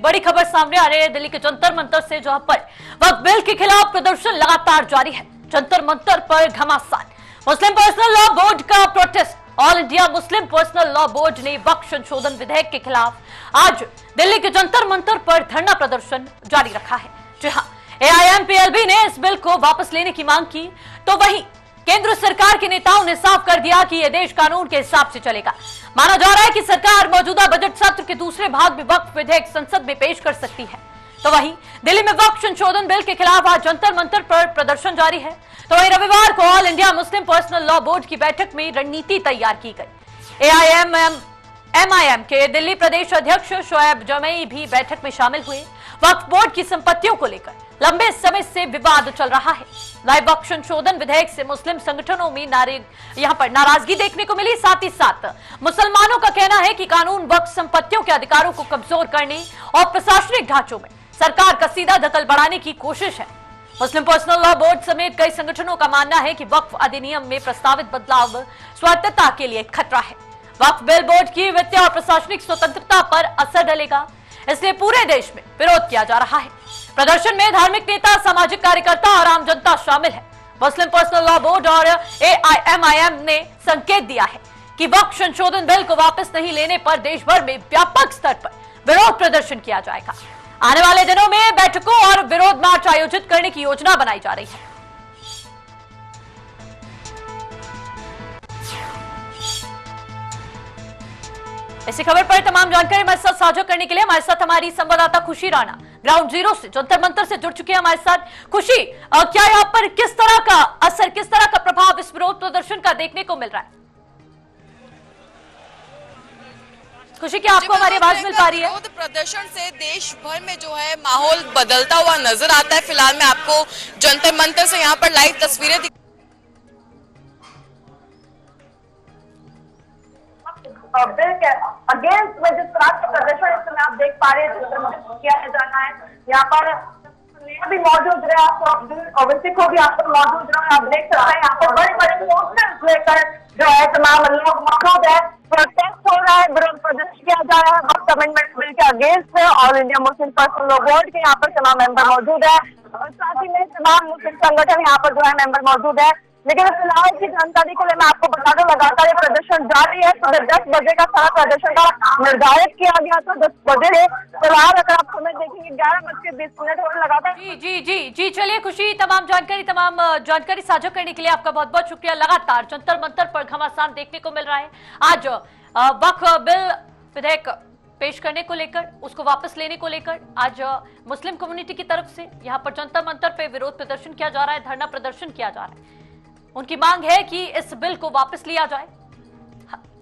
बड़ी खबर सामने आ रही है दिल्ली के जंतर मंतर से, जहां पर वक्फ बिल के खिलाफ प्रदर्शन लगातार जारी है। जंतर मंतर पर घमासान। मुस्लिम पर्सनल लॉ बोर्ड का protest. All India Muslim personal law board ने वक्फ संशोधन विधेयक के खिलाफ आज दिल्ली के जंतर मंतर पर धरना प्रदर्शन जारी रखा है। जी हाँ, AIMPLB ने इस बिल को वापस लेने की मांग की, तो वहीं केंद्र सरकार के नेताओं ने साफ कर दिया कि यह देश कानून के हिसाब से चलेगा। माना जा रहा है कि सरकार मौजूदा बजट सत्र के दूसरे भाग में वक्फ विधेयक संसद में पेश कर सकती है। तो वहीं दिल्ली में वक्फ संशोधन बिल के खिलाफ आज जंतर मंतर पर प्रदर्शन जारी है। तो वहीं रविवार को all India Muslim personal law board की बैठक में रणनीति तैयार की गई। AIMMIM के दिल्ली प्रदेश अध्यक्ष शोएब जमई भी बैठक में शामिल हुए। वक्फ बोर्ड की संपत्तियों को लेकर लंबे समय से विवाद चल रहा है। नए वक्फ संशोधन विधेयक से मुस्लिम संगठनों में यहां पर नाराजगी देखने को मिली। साथ ही साथ मुसलमानों का कहना है कि कानून वक्फ संपत्तियों के अधिकारों को कमजोर करने और प्रशासनिक ढांचों में सरकार का सीधा दखल बढ़ाने की कोशिश है। मुस्लिम पर्सनल लॉ बोर्ड समेत कई संगठनों का मानना है कि वक्फ अधिनियम में प्रस्तावित बदलाव स्वायत्तता के लिए खतरा है। वक्फ बिल बोर्ड की वित्तीय और प्रशासनिक स्वतंत्रता पर असर डालेगा, इसलिए पूरे देश में विरोध किया जा रहा है। प्रदर्शन में धार्मिक नेता, सामाजिक कार्यकर्ता और आम जनता शामिल है। मुस्लिम पर्सनल लॉ बोर्ड और AIMIM ने संकेत दिया है कि वक्फ संशोधन बिल को वापस नहीं लेने पर देश भर में व्यापक स्तर पर विरोध प्रदर्शन किया जाएगा। आने वाले दिनों में बैठकों और विरोध मार्च आयोजित करने की योजना बनाई जा रही है। इसी खबर पर तमाम जानकारी हमारे साथ साझा करने के लिए हमारे साथ हमारी संवाददाता खुशी राणा ग्राउंड जीरो से जंतर मंतर से जुड़ चुकी है हमारे साथ। खुशी, क्या यहाँ पर किस तरह का असर, किस तरह का प्रभाव इस विरोध प्रदर्शन का देखने को मिल रहा है? खुशी, क्या आपको हमारी आवाज मिल पा रही है? विरोध प्रदर्शन से देश भर में जो है माहौल बदलता हुआ नजर आता है। फिलहाल मैं आपको जंतर मंतर से यहाँ पर लाइव तस्वीरें बिल के अगेंस्ट में जिस तरह का प्रदर्शन इस समय आप देख पा रहे हैं किया जाना है। यहाँ पर भी मौजूद रहे, आपको ओवैसी को भी आप मौजूद रहे, आप देख सकते हैं यहाँ पर बड़े बड़े पोस्टर्स लेकर जो है तमाम लोग मौजूद है। प्रोटेस्ट हो रहा है, विरोध प्रदर्शन किया जा रहा है वक्फ अमेंडमेंट बिल के अगेंस्ट में। All India Muslim personal law board के यहाँ पर तमाम मेंबर मौजूद है और साथ ही में तमाम मुस्लिम संगठन यहाँ पर जो है मेंबर मौजूद है। लेकिन फिलहाल की जानकारी के लिए मैं आपको बता दूं, लगातार ये प्रदर्शन जारी है। सुबह 10 बजे का सारा प्रदर्शन का निर्धारित किया गया था, 10 बजे है। फिलहाल अगर आप समय देखेंगे 11:20 और लगातार जी चलिए खुशी, तमाम जानकारी साझा करने के लिए आपका बहुत बहुत शुक्रिया। लगातार जंतर मंतर पर घमासान देखने को मिल रहा है। आज वक्फ बिल विधेयक पेश करने को लेकर, उसको वापस लेने को लेकर आज मुस्लिम कम्युनिटी की तरफ से यहाँ पर जंतर मंतर पे विरोध प्रदर्शन किया जा रहा है, धरना प्रदर्शन किया जा रहा है। उनकी मांग है कि इस बिल को वापस लिया जाए।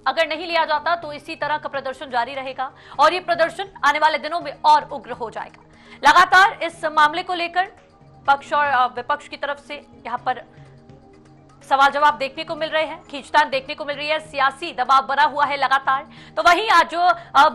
अगर नहीं लिया जाता तो इसी तरह का प्रदर्शन जारी रहेगा और ये प्रदर्शन आने वाले दिनों में और उग्र हो जाएगा। लगातार इस मामले को लेकर पक्ष और विपक्ष की तरफ से यहाँ पर सवाल जवाब देखने को मिल रहे हैं, खींचतान देखने को मिल रही है, सियासी दबाव बना हुआ है लगातार। तो वहीं आज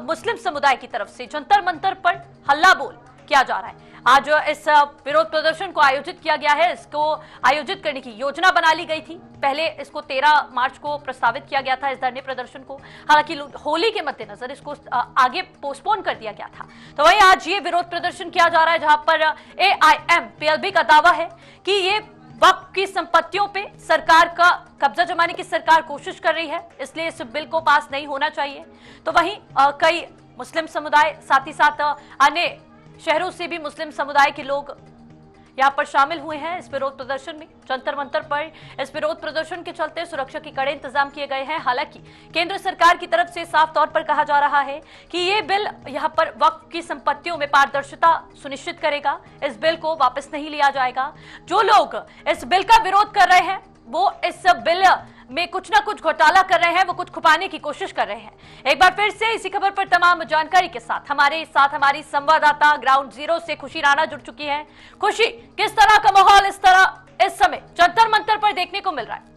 मुस्लिम समुदाय की तरफ से जंतर मंतर पर हल्ला बोल किया जा रहा है। आज इस विरोध प्रदर्शन को आयोजित किया गया है, इसको आयोजित करने की योजना बना ली गई थी। पहले इसको 13 मार्च को प्रस्तावित किया गया था, इस धरने प्रदर्शन को। हालांकि होली के मद्देनजर इसको आगे पोस्टपोन कर दिया गया था। तो वहीं आज ये विरोध प्रदर्शन किया जा रहा है, जहां पर AIMPLB का दावा है कि ये वक्फ की संपत्तियों पे सरकार का कब्जा जमाने की सरकार कोशिश कर रही है, इसलिए इस बिल को पास नहीं होना चाहिए। तो वहीं कई मुस्लिम समुदाय, साथ ही साथ अन्य शहरों से भी मुस्लिम समुदाय के लोग यहाँ पर शामिल हुए हैं इस विरोध प्रदर्शन में। जंतर मंतर पर इस विरोध प्रदर्शन के चलते सुरक्षा के कड़े इंतजाम किए गए हैं। हालांकि केंद्र सरकार की तरफ से साफ तौर पर कहा जा रहा है कि ये बिल यहाँ पर वक्फ की संपत्तियों में पारदर्शिता सुनिश्चित करेगा। इस बिल को वापस नहीं लिया जाएगा। जो लोग इस बिल का विरोध कर रहे हैं वो इस बिल में कुछ ना कुछ घोटाला कर रहे हैं, वो कुछ छुपाने की कोशिश कर रहे हैं। एक बार फिर से इसी खबर पर तमाम जानकारी के साथ हमारी संवाददाता ग्राउंड जीरो से खुशी राणा जुड़ चुकी है। खुशी, किस तरह का माहौल इस समय जंतर मंतर पर देखने को मिल रहा है?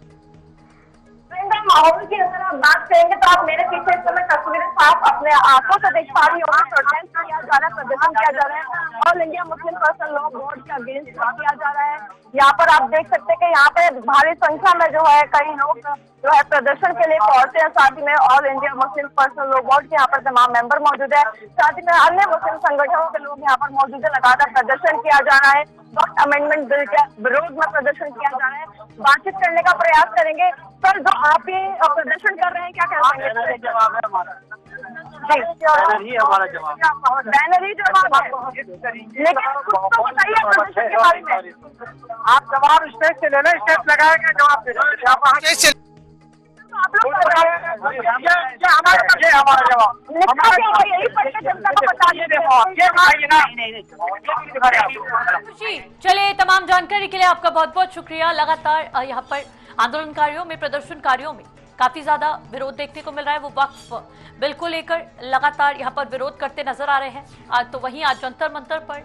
माहौल की अगर आप बात करेंगे तो आप मेरे पीछे इस समय तस्वीरें साफ अपने आंखों से देख पा रही होंगे। प्रोटेस्ट किया जा रहा है, प्रदर्शन किया जा रहा है। All India Muslim personal law board के अगेंस्ट किया जा रहा है। यहाँ पर आप देख सकते हैं कि यहाँ पे भारी संख्या में जो है कई लोग जो है प्रदर्शन के लिए पहुंचे हैं। साथ ही में all India Muslim personal law board के यहाँ पर तमाम मेंबर मौजूद है। साथ ही में अन्य मुस्लिम संगठनों के लोग यहाँ पर मौजूद है। लगातार प्रदर्शन किया जा रहा है। वक्त अमेंडमेंट बिल के विरोध में प्रदर्शन किया जा रहा है। बातचीत करने का प्रयास करेंगे। सर, जो आप ये प्रदर्शन कर रहे हैं, क्या कहते हैं? जवाब है हमारा, बैनर ही हमारा जवाब है। बैनर ही जवाब है, लेकिन कुछ तो बताइए प्रदर्शन के बारे में। आप जवाब स्टेज से ले लें, स्टेज लगाएंगे, जवाब दे देंगे। आप लोग ये हमारा जवाब, यही पढ़ के जनता को बता खुशी, चलिए तमाम जानकारी के लिए आपका बहुत बहुत शुक्रिया। लगातार यहाँ पर आंदोलनकारियों में, प्रदर्शनकारियों में काफी ज्यादा विरोध देखने को मिल रहा है। वो वक्फ बिल को लेकर लगातार यहाँ पर विरोध करते नजर आ रहे हैं। आज तो वहीं आज जंतर मंतर पर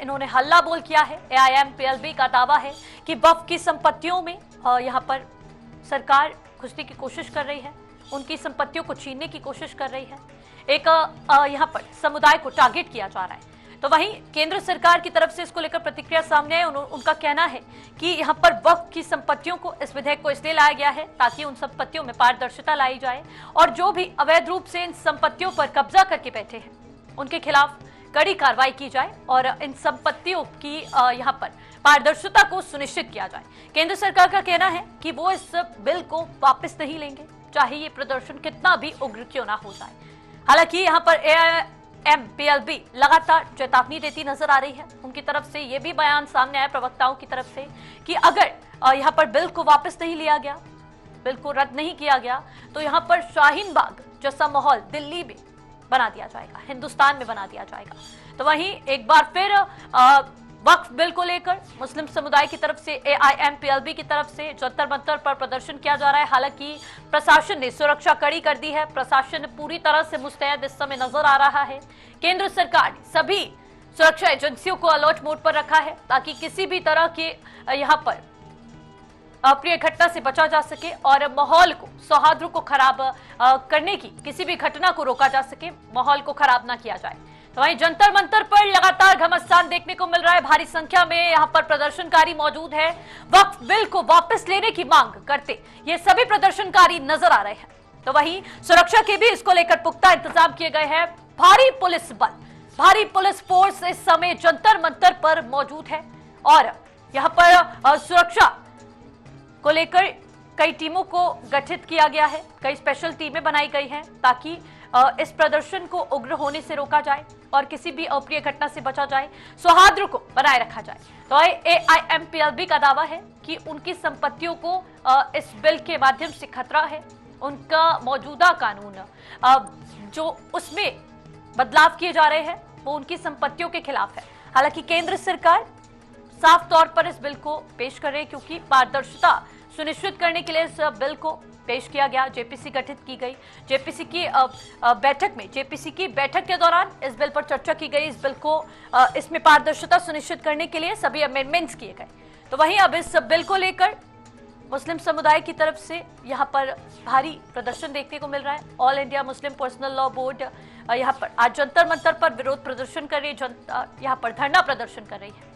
इन्होंने हल्ला बोल किया है। AIMPLB का दावा है कि वक्फ की संपत्तियों में यहाँ पर सरकार घुसने की कोशिश कर रही है, उनकी संपत्तियों को छीनने की कोशिश कर रही है। एक यहाँ पर समुदाय को टारगेट किया जा रहा है। तो वहीं केंद्र सरकार की तरफ से इसको लेकर प्रतिक्रिया सामने है। उनका कहना है कि यहाँ पर वक्फ की संपत्तियों को, इस विधेयक को इसलिए लाया गया है ताकि उन संपत्तियों में पारदर्शिता लाई जाए और जो भी अवैध रूप से इन संपत्तियों पर कब्जा करके बैठे हैं उनके खिलाफ कड़ी कार्रवाई की जाए और इन संपत्तियों की यहाँ पर पारदर्शिता को सुनिश्चित किया जाए। केंद्र सरकार का कहना है कि वो इस बिल को वापस नहीं लेंगे, चाहे ये प्रदर्शन कितना भी उग्र क्यों ना हो जाए। हालांकि यहाँ पर AIMPLB लगातार चेतावनी देती नजर आ रही है। उनकी तरफ से ये भी बयान सामने आया प्रवक्ताओं की तरफ से कि अगर यहाँ पर बिल को वापस नहीं लिया गया, बिल को रद्द नहीं किया गया, तो यहाँ पर शाहीन बाग जैसा माहौल दिल्ली में बना दिया जाएगा, हिंदुस्तान में बना दिया जाएगा। तो वहीं एक बार फिर वक्फ बिल को लेकर मुस्लिम समुदाय की तरफ से, AIMPLB की तरफ से जंतर मंतर पर प्रदर्शन किया जा रहा है। हालांकि प्रशासन ने सुरक्षा कड़ी कर दी है। प्रशासन पूरी तरह से मुस्तैद इस समय नजर आ रहा है। केंद्र सरकार ने सभी सुरक्षा एजेंसियों को अलर्ट मोड पर रखा है ताकि किसी भी तरह के यहाँ पर अप्रिय घटना से बचा जा सके और माहौल को, सौहार्द को खराब करने की किसी भी घटना को रोका जा सके, माहौल को खराब ना किया जाए। तो वहीं जंतर मंतर पर लगातार घमासान देखने को मिल रहा है। भारी संख्या में यहाँ पर प्रदर्शनकारी मौजूद है। वक्फ बिल को वापस लेने की मांग करते ये सभी प्रदर्शनकारी नजर आ रहे हैं। तो वहीं सुरक्षा के भी इसको लेकर पुख्ता इंतजाम किए गए हैं। भारी पुलिस बल, भारी पुलिस फोर्स इस समय जंतर मंतर पर मौजूद है और यहाँ पर सुरक्षा को लेकर कई टीमों को गठित किया गया है। कई स्पेशल टीमें बनाई गई हैं ताकि इस प्रदर्शन को उग्र होने से रोका जाए और किसी भी अप्रिय घटना से बचा जाए, सौहार्द को बनाए रखा जाए। तो AIMPLB का दावा है कि उनकी संपत्तियों को इस बिल के माध्यम से खतरा है। उनका मौजूदा कानून जो उसमें बदलाव किए जा रहे हैं वो उनकी संपत्तियों के खिलाफ है। हालांकि केंद्र सरकार साफ तौर पर इस बिल को पेश कर रही है क्योंकि पारदर्शिता सुनिश्चित करने के लिए इस बिल को पेश किया गया। JPC गठित की गई। JPC की बैठक में, JPC की बैठक के दौरान इस बिल पर चर्चा की गई। इस बिल को इसमें पारदर्शिता सुनिश्चित करने के लिए सभी अमेंडमेंट्स किए गए। तो वहीं अब इस बिल को लेकर मुस्लिम समुदाय की तरफ से यहाँ पर भारी प्रदर्शन देखने को मिल रहा है। All India Muslim personal law board यहाँ पर आज जंतर मंतर पर विरोध प्रदर्शन कर रही है, जनता यहाँ पर धरना प्रदर्शन कर रही है।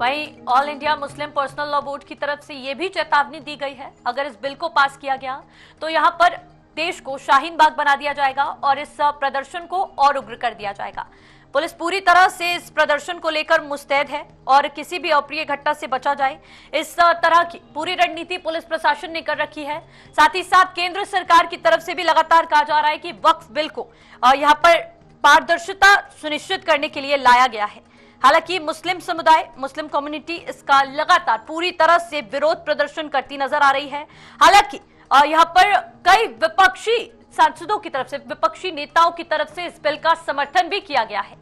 वहीं all India Muslim personal law board की तरफ से यह भी चेतावनी दी गई है, अगर इस बिल को पास किया गया तो यहां पर देश को शाहीन बाग बना दिया जाएगा और इस प्रदर्शन को और उग्र कर दिया जाएगा। पुलिस पूरी तरह से इस प्रदर्शन को लेकर मुस्तैद है और किसी भी अप्रिय घटना से बचा जाए, इस तरह की पूरी रणनीति पुलिस प्रशासन ने कर रखी है। साथ ही साथ केंद्र सरकार की तरफ से भी लगातार कहा जा रहा है कि वक्फ बिल को यहाँ पर पारदर्शिता सुनिश्चित करने के लिए लाया गया है। हालांकि मुस्लिम समुदाय, मुस्लिम कम्युनिटी इसका लगातार पूरी तरह से विरोध प्रदर्शन करती नजर आ रही है। हालांकि यहाँ पर कई विपक्षी सांसदों की तरफ से, विपक्षी नेताओं की तरफ से इस बिल का समर्थन भी किया गया है।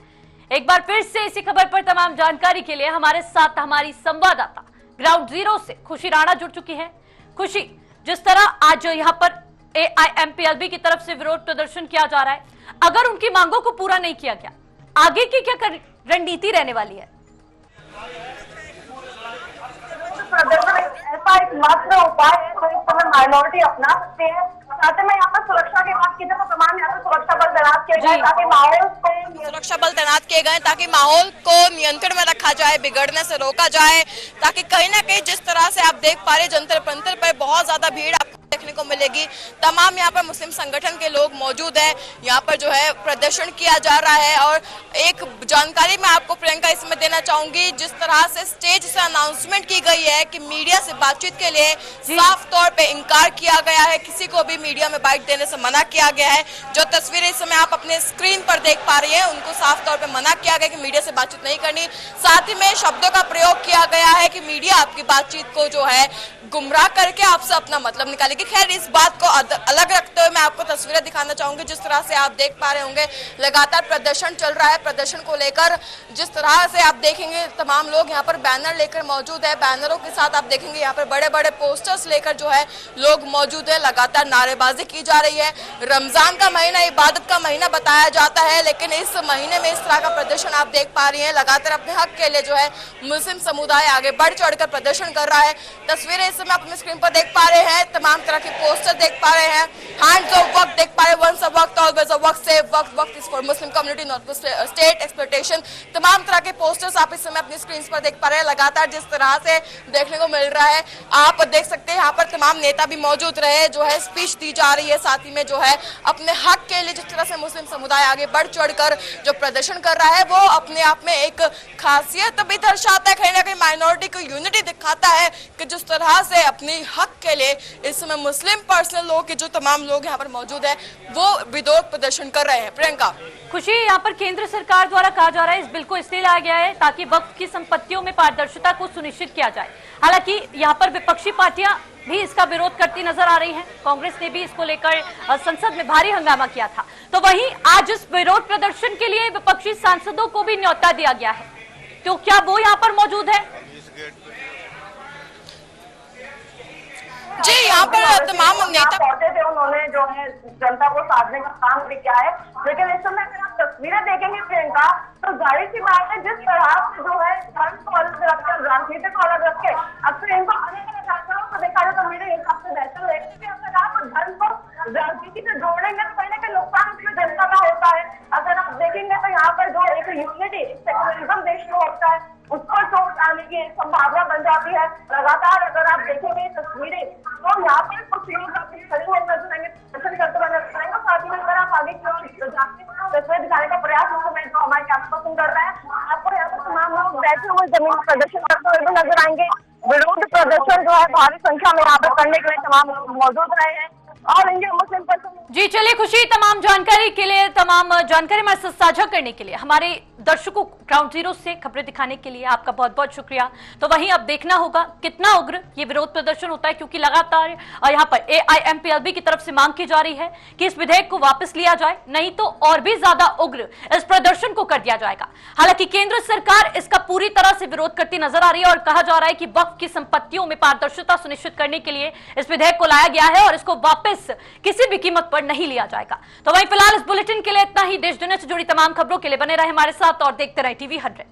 एक बार फिर से इसी खबर पर तमाम जानकारी के लिए हमारे साथ हमारी संवाददाता ग्राउंड जीरो से खुशी राणा जुड़ चुकी है। खुशी, जिस तरह आज यहाँ पर AIMPLB की तरफ से विरोध प्रदर्शन किया जा रहा है, अगर उनकी मांगों को पूरा नहीं किया गया, आगे की क्या रणनीति रहने वाली है? प्रदर्शन ऐसा एक मात्र उपाय है जो इस समय माइनॉरिटी अपना सकते हैं। साथ में यहाँ पर सुरक्षा की बात की जाए तो तमाम यहाँ पर सुरक्षा बल तैनात किए गए ताकि माहौल को सुरक्षा बल तैनात किए गए ताकि माहौल को नियंत्रण में रखा जाए, बिगड़ने से रोका जाए, ताकि कहीं ना कहीं जिस तरह से आप देख पा रहे जंतर मंतर पर बहुत ज्यादा भीड़ आपको देखने को मिलेगी। तमाम यहाँ पर मुस्लिम संगठन के लोग मौजूद हैं, यहाँ पर जो है प्रदर्शन किया जा रहा है। और एक जानकारी मैं आपको प्रियंका इसमें देना चाहूंगी, जिस तरह से स्टेज से अनाउंसमेंट की गई है कि मीडिया से बातचीत के लिए साफ तौर पे इनकार किया गया है, किसी को भी मीडिया में बाइट देने से मना किया गया है। जो तस्वीरें इस समय आप अपने स्क्रीन पर देख पा रही हैं, उनको साफ तौर पे मना किया गया कि मीडिया से बातचीत नहीं करनी। साथ ही में शब्दों का प्रयोग किया गया है कि मीडिया आपकी बातचीत को जो है गुमराह करके आपसे अपना मतलब निकालेगी। खैर, इस बात को अलग रखते हुए मैं आपको तस्वीरें दिखाना चाहूंगी। जिस तरह से आप देख पा रहे होंगे लगातार प्रदर्शन चल रहा है। प्रदर्शन को लेकर जिस तरह से आप देखेंगे तमाम लोग यहाँ पर बैनर लेकर मौजूद है। बैनरों के साथ आप देखेंगे यहाँ पर बड़े बड़े पोस्टर्स लेकर जो है लोग मौजूद है। लगातार नारेबाजी की जा रही है। रमजान का महीना इबादत का महीना बताया जाता है, लेकिन इस महीने में इस तरह का प्रदर्शन आप देख पा रही है। लगातार अपने हक के लिए जो है मुस्लिम समुदाय आगे बढ़ चढ़कर प्रदर्शन कर रहा है। तस्वीरें इस समय अपने स्क्रीन पर देख पा रहे हैं, तमाम तरह के पोस्टर देख पा रहे हैं, हैंड्स ऑफ वक्त देख पा रहे हैं, वंस अ वक्त, ऑलवेज अ वक्त, सेव वक्त, वक्त is for Muslim community not state exploitation. तमाम तरह के पोस्टर्स आप इस समय अपनी स्क्रीन पर देख पा रहे हैं। लगातार जिस तरह से देखने को मिल रहा है, आप देख सकते हैं यहाँ पर तमाम नेता भी मौजूद रहे, जो है स्पीच दी जा रही है। साथ ही में जो है अपने हक के लिए जिस तरह से मुस्लिम समुदाय आगे बढ़ चढ़कर जो प्रदर्शन कर रहा है, वो अपने आप में एक खासियत भी दर्शाता है, कहीं ना कहीं माइनॉरिटी को यूनिटी दिखाता है कि जिस तरह से अपनी हक के लिए इस समय मुस्लिम पर्सनल लोग के जो तमाम लोग यहाँ पर मौजूद है वो विरोध प्रदर्शन कर रहे हैं। प्रियंका, खुशी, यहाँ पर केंद्र सरकार द्वारा कहा जा रहा है इस बिल को इसलिए लाया गया है ताकि वक्फ की संपत्तियों में पारदर्शिता को सुनिश्चित किया जाए। हालांकि यहाँ पर विपक्षी पार्टियां भी इसका विरोध करती नजर आ रही हैं। कांग्रेस ने भी इसको लेकर संसद में भारी हंगामा किया था। तो वहीं आज इस विरोध प्रदर्शन के लिए विपक्षी सांसदों को भी न्योता दिया गया है, तो क्या वो यहाँ पर मौजूद है? जी, यहाँ पर तमाम नेता पहुंचे थे, उन्होंने जो है जनता को साधने का काम भी किया है। लेकिन इस समय अगर आप तस्वीरें देखेंगे प्रियंका, तो जाहिर सी बात है जिस तरह से जो है धर्म को अलग रखकर, राजनीति को अलग रख के अक्सर इनको अलग अलग आंकड़ों को देखा जाए तो मेरे हिसाब से बेहतर रहेगा कि अगर आप धर्म को राजनीति से जोड़ेंगे तो कहीं ना कहीं नुकसान उसमें जनता का होता है। अगर आप देखेंगे तो यहाँ पर जो एक यूनिटी, सेक्युलरिज्म देश में होता है, उस पर चोट आने की संभावना बन जाती है। लगातार अगर आप देखेंगे तस्वीरें तो यहाँ पर कुछ लोग अपनी शरीर में नजर आएंगे, प्रदर्शन करते हुए नजर आएंगे। साथ ही में अगर आप आगे की ओर जाके तस्वीर दिखाने का प्रयास उस समय जो हमारे कैंपस में कर रहे हैं, आपको यहाँ पर तमाम लोग बैठे हुए जमीन पर प्रदर्शन करते हुए भी नजर आएंगे। विरोध प्रदर्शन जो है भारी संख्या में यहाँ पर करने के लिए तमाम लोग मौजूद रहे हैं और इंडियन मुस्लिम पर्सन। जी चलिए खुशी, तमाम जानकारी के लिए, तमाम जानकारी हमारे साथ साझा करने के लिए, हमारे दर्शकों को ग्राउंड जीरो से खबरें दिखाने के लिए आपका बहुत बहुत शुक्रिया। तो वहीं अब देखना होगा कितना उग्र ये विरोध प्रदर्शन होता है, क्योंकि लगातार यहाँ पर AIMPLB की तरफ से मांग की जा रही है कि इस विधेयक को वापस लिया जाए, नहीं तो और भी ज्यादा उग्र इस प्रदर्शन को कर दिया जाएगा। हालांकि केंद्र सरकार इसका पूरी तरह से विरोध करती नजर आ रही है और कहा जा रहा है कि वक्फ की संपत्तियों में पारदर्शिता सुनिश्चित करने के लिए इस विधेयक को लाया गया है और इसको वापस किसी भी कीमत पर नहीं लिया जाएगा। तो वहीं फिलहाल इस बुलेटिन के लिए इतना ही। देश दुनिया से जुड़ी तमाम खबरों के लिए बने रहे हमारे साथ और देखते रहे TV 100।